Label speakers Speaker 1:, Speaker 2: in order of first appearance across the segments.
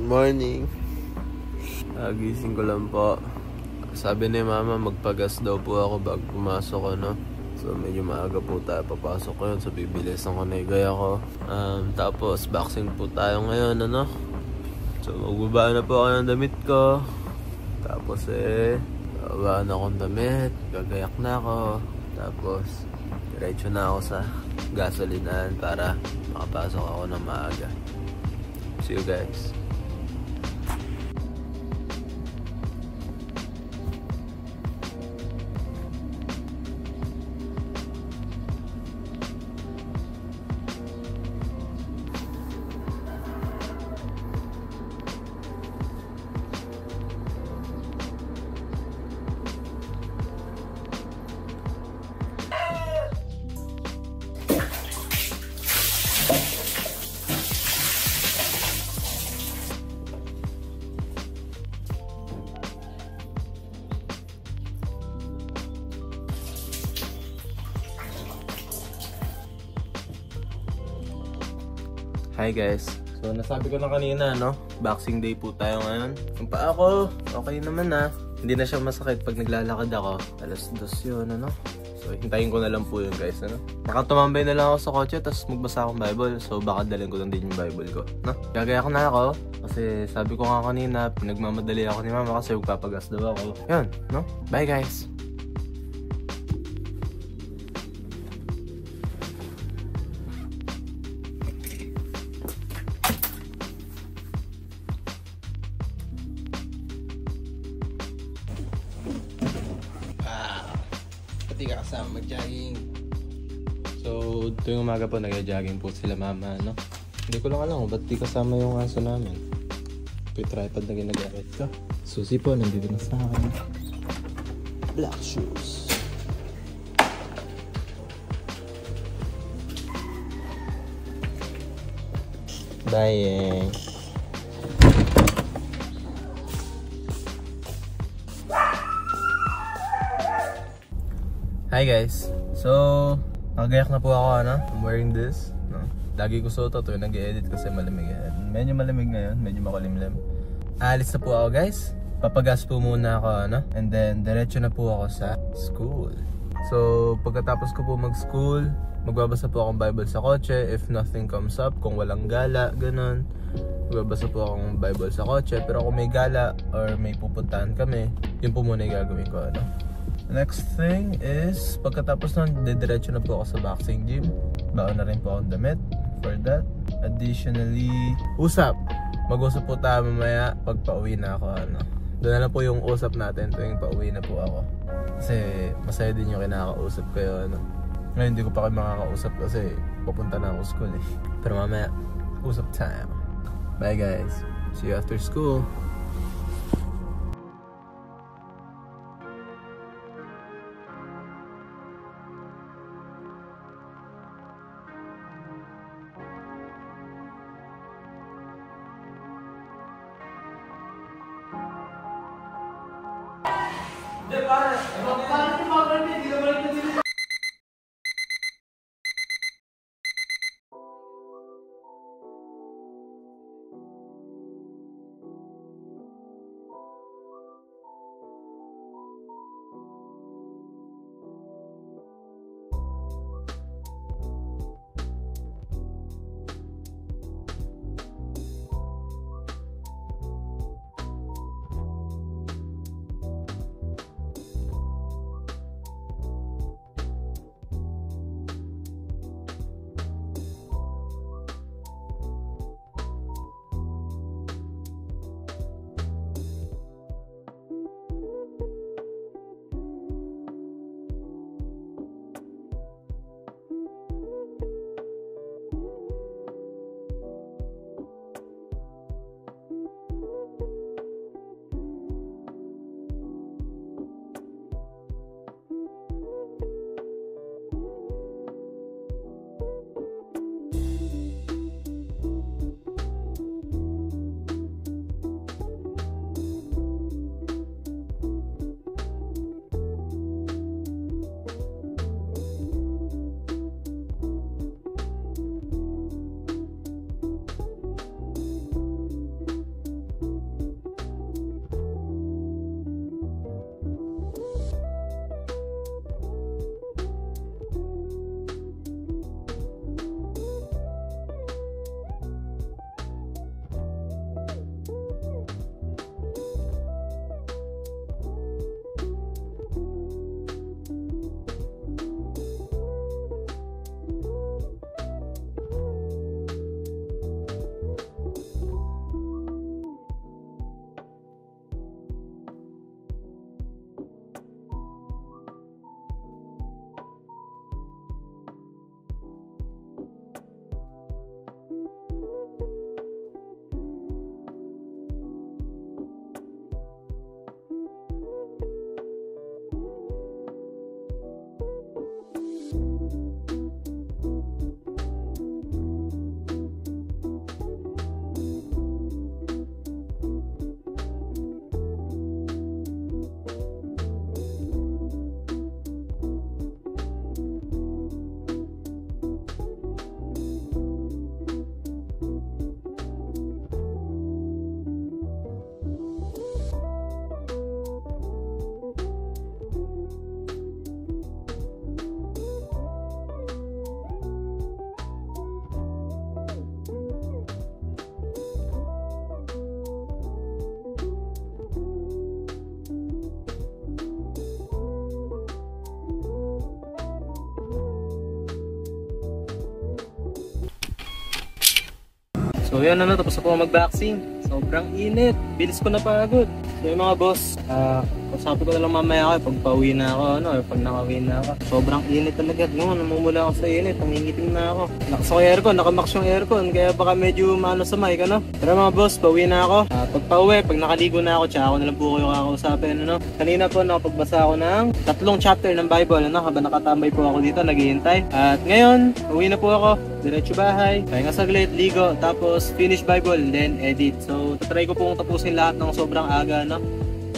Speaker 1: Morning. Gising ko lang po. Sabi ni mama magpagas daw po ako bago pumasok ano. So medyo maaga po tayo papasok ko yun. So bibilisan ko na igaya ko. Tapos boxing po tayo ngayon ano. So magbaba na po ako ng damit ko. Tapos bababa na akong damit. Gagayak na ako. Tapos diretso na ako sa gasolinahan para makapasok ako ng maaga. See you guys. Hi guys. So nasabi ko na kanina no, boxing day po tayo ngayon. Yung paa ko, okay naman na. Hindi na siya masakit pag naglalakad ako. Alas 2 yun ano. So hintayin ko na lang po yun guys ano. Nakatumambay na lang ako sa kotse tapos magbasa akong Bible. So baka dalhin ko lang din yung Bible ko no. Gagayak na ako kasi sabi ko nga kanina pinagmamadali ako ni mama kasi magpapagas daw ako. Yun no. Bye guys. Pati ka kasama mag-jogging. So, tuwing umaga po nag-jogging po sila mama, no? Hindi ko lang alam kung ba't di kasama yung aso namin. Ito yung tripod na ginagamit ko. Susi po, nandito na sa akin. Black shoes. Bye. Hi guys. So, nagayak na po ako ano. I'm wearing this. No? Lagi ko suot ito. Nag-edit kasi malamig. Medyo malamig ngayon. Medyo makulimlim. Alis na po ako guys. Papagas po muna ako ano. And then, diretso na po ako sa school. So, pagkatapos ko po mag-school, magbabasa po akong Bible sa kotse. If nothing comes up, kung walang gala, ganun. Magbabasa po akong Bible sa kotse. Pero kung may gala or may pupuntahan kami, yun po muna yung gagawin ko ano. Next thing is, pagkatapos nun, didiretso na po ako sa boxing gym. Baon na rin po akong damit for that. Additionally, usap. Mag-usap po tayo mamaya pag pauwi na ako. Ano. Doon na lang po yung usap natin tuwing pauwi na po ako. Kasi masaya din yung kinakausap kayo. Ano. Ngayon hindi ko pa kayo makakausap kasi pupunta na ako school eh. Pero mamaya, usap time. Bye guys. See you after school. So yun tapos na po mag-boxing. Sobrang init. Bilis ko na pagod. So yung mga boss, sabi ko na lang mamaya ako pag pauwi na ako, pag nakauwi na ako. Sobrang init talaga. Namumula ako sa init, nangingitim na ako. Lakas ako aircon, nakamax yung aircon, kaya baka medyo maano sa mic, Pero mga boss, pauwi na ako. Pag pauwi, pag nakaligo na ako, tsaka ako na lang po kayo kakausapin, Kanina po nakapagbasa ako ng 3 chapter ng Bible, habang nakatambay po ako dito, naghihintay. At ngayon, uwi na po ako. Diretso bahay, pahinga saglit, ligo, tapos finish Bible, then edit. So, tatry ko pong tapusin lahat ng sobrang aga,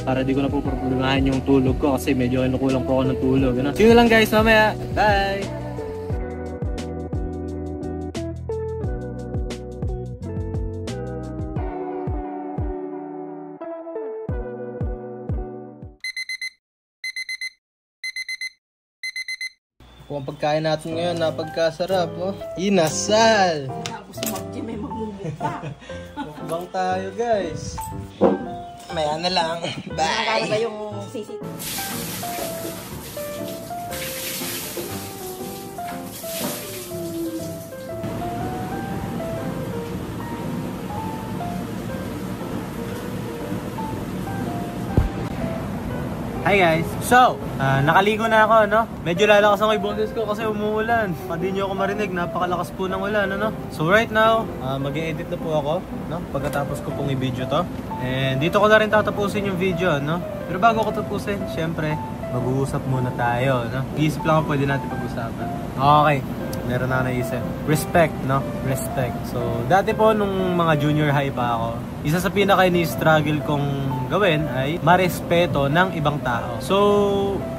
Speaker 1: para di ko na po problemahin yung tulog ko kasi medyo kinukulang po ako ng tulog. See you lang guys mamaya. Bye! Kung ang pagkain natin ngayon, napagkasarap, Inasal!
Speaker 2: Tapos mag-gym ay magmumukha.
Speaker 1: Mukbang tayo guys. Maya na lang. Bye!
Speaker 2: Nakakala ba yung sisi?
Speaker 1: Hi guys! So, nakaligo na ako, Medyo lalakas ang boses ko kasi umuulan. Hindi nyo ako marinig, napakalakas po ng ulan, So right now, mag-e-edit na po ako, pagkatapos ko pong i-video to. And dito ko na rin tatapusin yung video, Pero bago ko tapusin, syempre, mag-uusap muna tayo, Iisip lang ako pwede natin pag-usapan. Okay, meron na naisip. Respect, Respect. So, dati po nung mga junior high pa ako, isa sa pinaka-ini-struggle kong gawin ay marespeto ng ibang tao. So,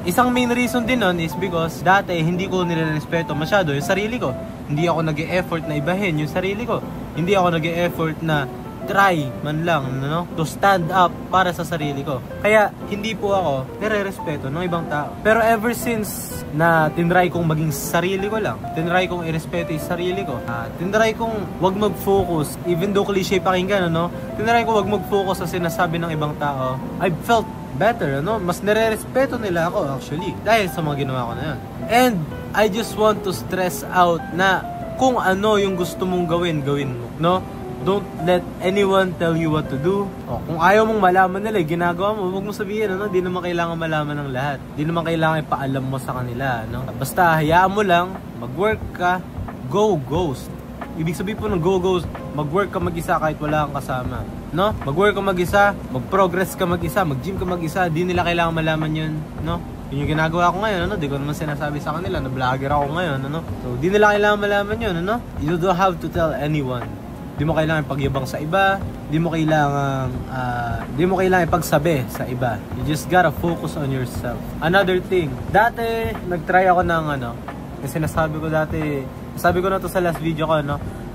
Speaker 1: isang main reason din nun is because dati hindi ko nire-respeto masyado yung sarili ko. Hindi ako nag-e-effort na ibahin yung sarili ko. Hindi ako nag-e-effort na try man lang, to stand up para sa sarili ko. Kaya, hindi po ako nire-respeto ng ibang tao. Pero ever since na tinry kong maging sarili ko lang, tinry kong i-respeto yung sarili ko, tinry kong wag mag-focus, even though cliche pakinggan, tinry kong wag mag-focus sa sinasabi ng ibang tao, I felt better, Mas nire-respeto nila ako actually, dahil sa mga ginawa ko na yun. And, I just want to stress out na kung ano yung gusto mong gawin, gawin mo, Don't let anyone tell you what to do. Kung ayaw mong malaman nila, ginagawa mo, huwag mo sabihin, Di naman kailangan malaman ng lahat. Di naman kailangan ipaalam mo sa kanila, Basta, hayaan mo lang, mag-work ka, go ghost. Ibig sabihin po ng go ghost, mag-work ka mag-isa kahit wala kang kasama, Mag-work ka mag-isa, mag-progress ka mag-isa, mag-gym ka mag-isa, di nila kailangan malaman yun, Yun yung ginagawa ko ngayon, Di ko naman sinasabi sa kanila na vlogger ako ngayon, So, di nila kailangan malaman yun, You don't have to tell anyone. Di mo kailangan pagyabang sa iba, di mo kailangan ipagsabi sa iba. You just gotta focus on yourself. Another thing, dati nagtry ako ng kasi sabi ko na to sa last video ko,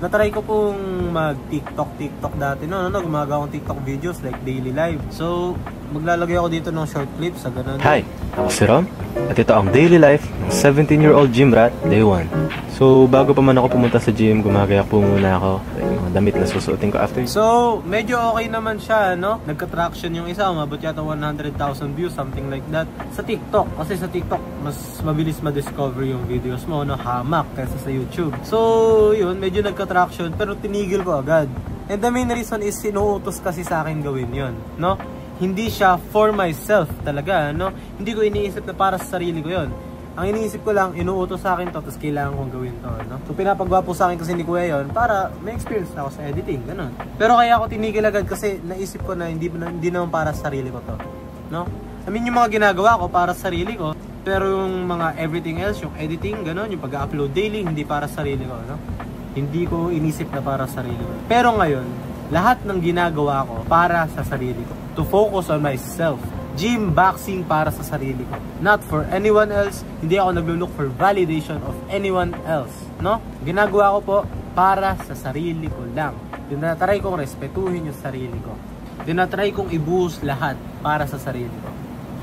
Speaker 1: natry ko pong mag-TikTok dati, gumagawa akong TikTok videos like daily live. So, maglalagay ako dito ng short clips sa ganun.
Speaker 3: Hi, ako si Rom, at ito ang daily life ng 17-year-old gym rat, day 1. So, bago pa man ako pumunta sa gym, gumagayak po muna ako. Mga damit na susuotin ko after.
Speaker 1: So, medyo okay naman siya, Nagka-traction yung isa, umabot yata 100,000 views, something like that. Sa TikTok, kasi sa TikTok, mas mabilis ma-discover yung videos mo, hamak, kaysa sa YouTube. So, yun, medyo nagka-traction, pero tinigil ko agad. And the main reason is, sinuutos kasi sa akin gawin yun, Hindi siya for myself talaga, Hindi ko iniisip na para sa sarili ko yun. Ang iniisip ko lang, inuutos sa akin to, tapos kailangan kong gawin to, So, pinapagawa po sa akin kasi ni Kuya yun, para may experience na ako sa editing, ganun. Pero kaya ako tinigil agad kasi naisip ko na hindi naman para sa sarili ko to, I mean, yung mga ginagawa ko para sa sarili ko, pero yung mga everything else, yung editing, ganun, yung pag-upload daily, hindi para sa sarili ko, Hindi ko inisip na para sa sarili ko. Pero ngayon, lahat ng ginagawa ko para sa sarili ko. To focus on myself. Gym, boxing para sa sarili ko. Not for anyone else. Hindi ako naglo-look for validation of anyone else. Ginagawa ko po para sa sarili ko lang. Tinatry kong respetuhin yung sarili ko. Tinatry kong ibuhos lahat para sa sarili ko.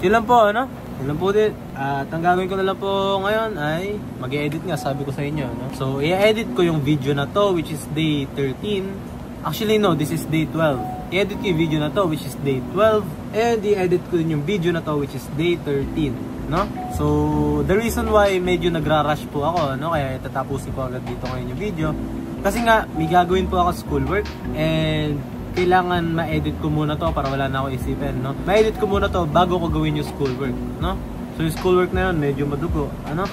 Speaker 1: Yun lang po, Yun lang po din. At ang gagawin ko na lang po ngayon ay mag-e-edit nga, sabi ko sa inyo, So, i-edit ko yung video na to, which is day 13. Actually, no, this is day 12. I-edit ko yung video na to, which is day 12. And i-edit ko din yung video na to, which is day 13. So, the reason why medyo nagra-rush po ako, kaya tatapusin ko agad dito ngayon yung video,
Speaker 3: Kasi nga, may gagawin po ako schoolwork and kailangan ma-edit ko muna to para wala na ako isipin, no? Ma-edit ko muna to bago ko gawin yung schoolwork, no? So yung schoolwork na yun, medyo madugo, ano?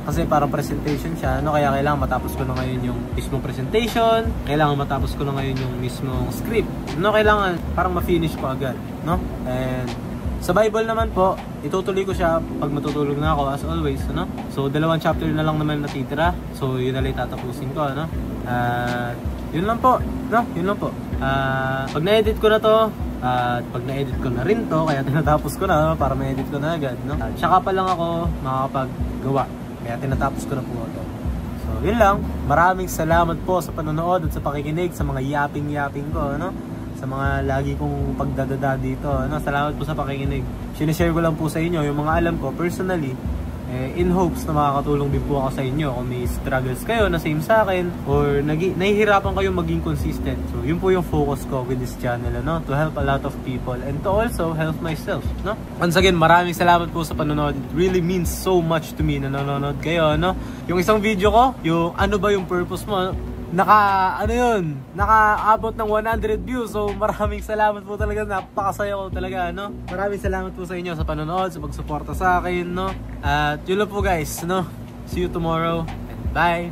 Speaker 3: Kasi parang presentation siya, no? Kaya kailangan matapos ko na ngayon yung mismong presentation, kailangan matapos ko na ngayon yung mismong script, no? Kailangan parang ma-finish ko agad, no? And sa Bible naman po, itutuloy ko siya pag matutulog na ako as always, ano? So 2 chapter na lang naman natitira. So yun na lang tatapusin ko, ano? Yun lang po, no? Yun lang po. Pag na-edit ko na to, pag na-edit ko na rin to, kaya tinatapos ko na, no? Para ma-edit ko na agad, no? Tsaka pa lang ako makakapaggawa. Kaya tinatapos ko na po ito. So yun lang. Maraming salamat po sa panonood at sa pakikinig sa mga yapping-yapping ko, ano? Sa mga lagi kong pagdadada dito, ano? Salamat po sa pakikinig. Sinishare ko lang po sa inyo yung mga alam ko personally, in hopes na makakatulong din po ako sa inyo kung may struggles kayo na same sa akin or nahihirapan kayo maging consistent. So yun po yung focus ko with this channel, ano? To help a lot of people and to also help myself, no? Once again, maraming salamat po sa panonood. It really means so much to me na nanonood kayo, no? Yung isang video ko, yung ano ba yung purpose mo, nakaabot ng 100 views. So maraming salamat po talaga, napakasaya ko talaga, no? Maraming salamat po sa inyo sa panonood, sa pagsuporta sa akin, no? At yun lang po guys, no? See you tomorrow and bye.